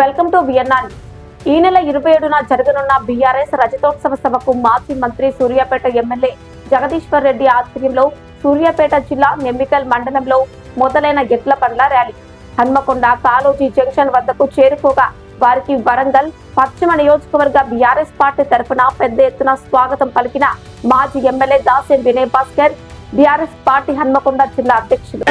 Welcome to వియన్నాన్. ఈ నెల 27న జరగనున్న బీఆర్ఎస్ రజతోత్సవ సభకు మాజీ మంత్రి సూర్యాపేట ఎమ్మెల్యే జగదీశ్వర్ రెడ్డి ఆధ్వర్యంలో సూర్యాపేట జిల్లా నెమ్మికల్ మండలంలో మొదలైన ఎడ్ల బండ్ల ర్యాలీ హన్మకొండ కాలోజీ జంక్షన్ వద్దకు చేరుకోగా వారికి వరంగల్ పశ్చిమ నియోజకవర్గ బీఆర్ఎస్ పార్టీ తరఫున పెద్ద ఎత్తున స్వాగతం పలికిన మాజీ MLA Dasyam Vinay Bhaskar, BRS party Hanmakonda జిల్లా అధ్యక్షుడు.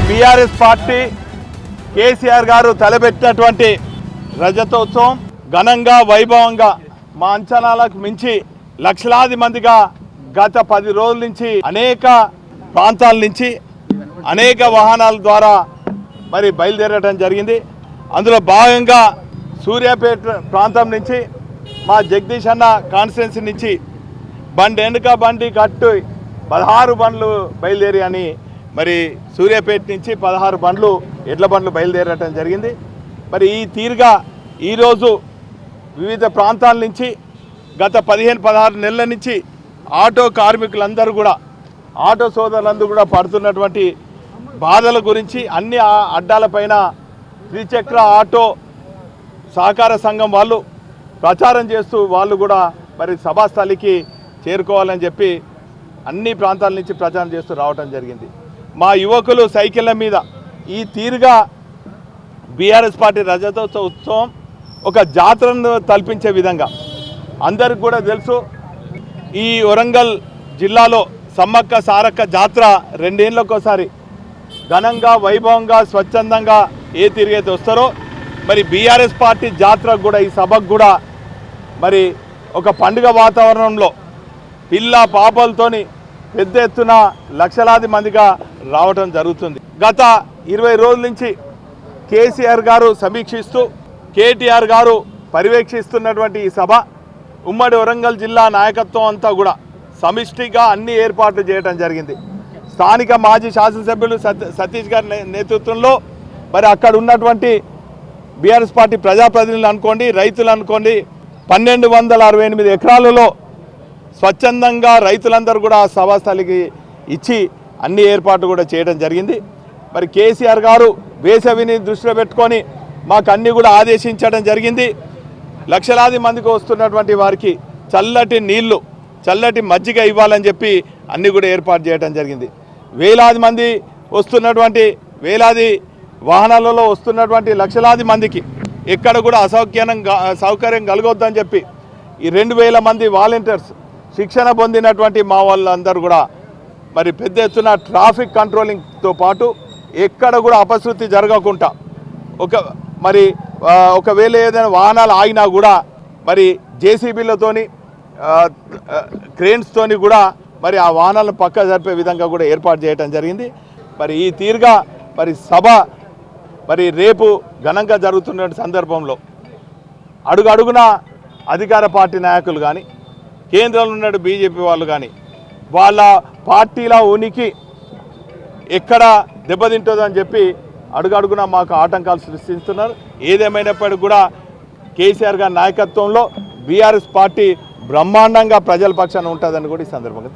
బీఆర్ఎస్ పార్టీ కేసీఆర్ గారు తలపెట్టినటువంటి రజతోత్సవం ఘనంగా వైభవంగా మా అంచనాలకు మించి లక్షలాది మందిగా గత 10 రోజుల నుంచి అనేక ప్రాంతాల నుంచి అనేక వాహనాల ద్వారా మరి బయలుదేరడం జరిగింది. అందులో భాగంగా సూర్యాపేట ప్రాంతం నుంచి మా జగదీష్ అన్న కాన్స్టిట్యున్సీ నుంచి బండి వెనుక బండి కట్టు 16 బండ్లు బయలుదేరి అని మరి సూర్యాపేట నుంచి 16 బండ్లు ఎడ్ల బండ్లు బయలుదేరటం జరిగింది. మరి ఈ తీరుగా ఈరోజు వివిధ ప్రాంతాల నుంచి గత 15-16 నెలల నుంచి ఆటో కార్మికులందరూ కూడా ఆటో సోదరులందరూ కూడా పడుతున్నటువంటి బాధల గురించి అన్ని అడ్డాలపైన త్రిచక్ర ఆటో సహకార సంఘం వాళ్ళు ప్రచారం చేస్తూ వాళ్ళు కూడా మరి సభాస్థలికి చేరుకోవాలని చెప్పి అన్ని ప్రాంతాల నుంచి ప్రచారం చేస్తూ రావటం జరిగింది. మా యువకులు సైకిళ్ళ మీద ఈ తీరుగా బీఆర్ఎస్ పార్టీ రజతోత్సవ ఉత్సవం ఒక జాతరను తలపించే విధంగా అందరికి కూడా తెలుసు. ఈ వరంగల్ జిల్లాలో సమ్మక్క సారక్క జాతర 2 ఏళ్ళకోసారి ఘనంగా వైభవంగా స్వచ్ఛందంగా ఏ తిరిగైతే వస్తారో మరి బీఆర్ఎస్ పార్టీ జాతరకు కూడా ఈ సభకు కూడా మరి ఒక పండుగ వాతావరణంలో పిల్ల పాపలతోని పెద్ద ఎత్తున లక్షలాది మందిగా రావటం జరుగుతుంది. గత 20 రోజుల నుంచి కేసీఆర్ గారు సమీక్షిస్తూ కేటీఆర్ గారు పర్యవేక్షిస్తున్నటువంటి ఈ సభ ఉమ్మడి వరంగల్ జిల్లా నాయకత్వం అంతా కూడా సమిష్టిగా అన్ని ఏర్పాట్లు చేయడం జరిగింది. స్థానిక మాజీ శాసనసభ్యులు సతీష్ గారి నేతృత్వంలో మరి అక్కడ ఉన్నటువంటి బీఆర్ఎస్ పార్టీ ప్రజాప్రతినిధులు అనుకోండి, రైతులు అనుకోండి, 1268 ఎకరాలలో స్వచ్ఛందంగా రైతులందరూ కూడా సభాస్థలికి ఇచ్చి అన్ని ఏర్పాట్లు కూడా చేయడం జరిగింది. మరి కేసీఆర్ గారు వేసవిని దృష్టిలో పెట్టుకొని మాకు అన్నీ కూడా ఆదేశించడం జరిగింది. లక్షలాది మందికి వస్తున్నటువంటి వారికి చల్లటి నీళ్లు, చల్లటి మజ్జిగ ఇవ్వాలని చెప్పి అన్నీ కూడా ఏర్పాటు చేయడం జరిగింది. వేలాది మంది వస్తున్నటువంటి వేలాది వాహనాలలో వస్తున్నటువంటి లక్షలాది మందికి ఎక్కడ కూడా సౌకర్యం కలగొద్దని చెప్పి ఈ 2000 మంది వాలంటీర్స్ శిక్షణ పొందినటువంటి మా వాళ్ళందరూ కూడా మరి పెద్ద ఎత్తున ట్రాఫిక్ కంట్రోలింగ్తో పాటు ఎక్కడ కూడా అపశృతి జరగకుండా ఒకవేళ ఏదైనా వాహనాలు ఆగినా కూడా మరి జేసీబీలతోని క్రేన్స్తోని కూడా మరి ఆ వాహనాలను పక్క జరిపే విధంగా కూడా ఏర్పాటు చేయడం జరిగింది. మరి ఈ తీరుగా మరి సభ మరి రేపు ఘనంగా జరుగుతున్న సందర్భంలో అడుగడుగున అధికార పార్టీ నాయకులు కానీ కేంద్రంలో ఉన్న బీజేపీ వాళ్ళు కానీ వాళ్ళ పార్టీల ఉనికి ఎక్కడ దెబ్బతింటుందని చెప్పి అడుగడుగున మాకు ఆటంకాలు సృష్టిస్తున్నారు. ఏదేమైనప్పటికీ కూడా కేసీఆర్ గారి నాయకత్వంలో బీఆర్ఎస్ పార్టీ బ్రహ్మాండంగా ప్రజల పక్షాన ఉంటుందని కూడా ఈ సందర్భంగా